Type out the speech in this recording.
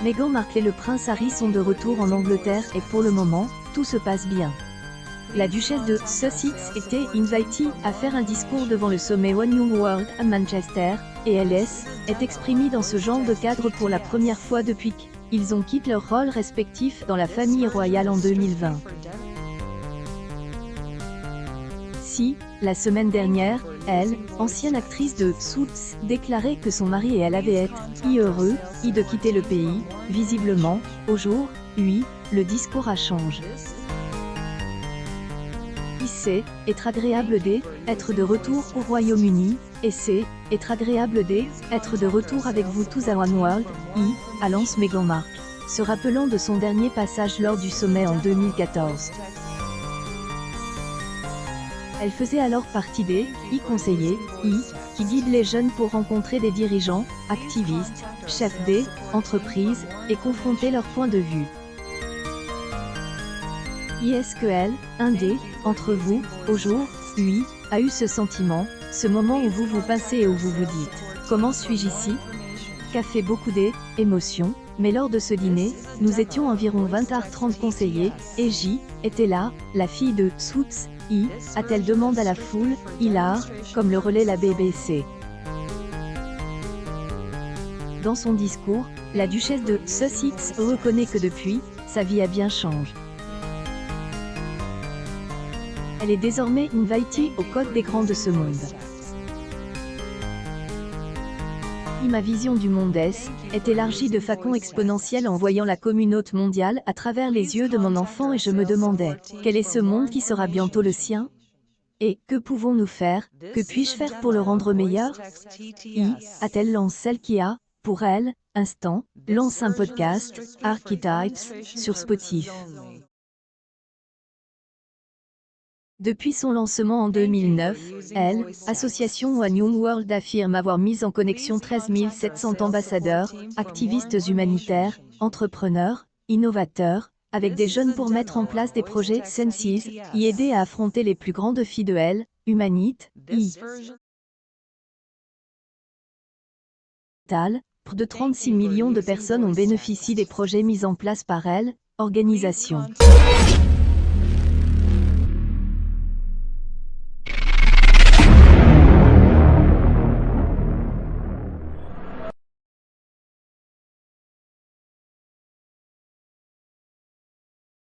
Meghan Markle et le prince Harry sont de retour en Angleterre et pour le moment, tout se passe bien. La duchesse de Sussex était invitée à faire un discours devant le sommet One Young World à Manchester, et elle est exprimée dans ce genre de cadre pour la première fois depuis qu'ils ont quitté leurs rôles respectifs dans la famille royale en 2020. Si, la semaine dernière, elle, ancienne actrice de Suits, déclarait que son mari et elle avaient été heureux de quitter le pays, visiblement, aujourd'hui, le discours a changé. C'est être agréable d'être de retour au Royaume-Uni, et c'est être agréable d'être de retour avec vous tous à One World, annonce Meghan Markle, se rappelant de son dernier passage lors du sommet en 2014. Elle faisait alors partie des conseillers qui guident les jeunes pour rencontrer des dirigeants, activistes, chefs des entreprises, et confronter leurs points de vue. Est-ce que elle, un des entre vous, aujourd'hui, a eu ce sentiment, ce moment où vous vous pincez et où vous vous dites « Comment suis-je ici ?» Qu'a fait beaucoup d'émotions, mais lors de ce dîner, nous étions environ 20 à 30 conseillers, et J était là, la fille de Suits, a-t-elle demandé à la foule, comme le relaie la BBC. Dans son discours, la duchesse de Sussex reconnaît que depuis, sa vie a bien changé. Elle est désormais invitée au code des grands de ce monde. Ma vision du monde est élargie de façon exponentielle en voyant la communauté mondiale à travers les yeux de mon enfant et je me demandais, quel est ce monde qui sera bientôt le sien? Et que pouvons-nous faire, que puis-je faire pour le rendre meilleur? A-t-elle lancé celle qui a, pour elle, instant, lance un podcast, Archetypes, sur Spotify. Depuis son lancement en 2009, elle, association One Young World affirme avoir mis en connexion 13 700 ambassadeurs, activistes humanitaires, entrepreneurs, innovateurs, avec des jeunes pour mettre en place des projets Senses, y aider à affronter les plus grands défis de l'humanité. Plus de 36 millions de personnes ont bénéficié des projets mis en place par elle, organisation.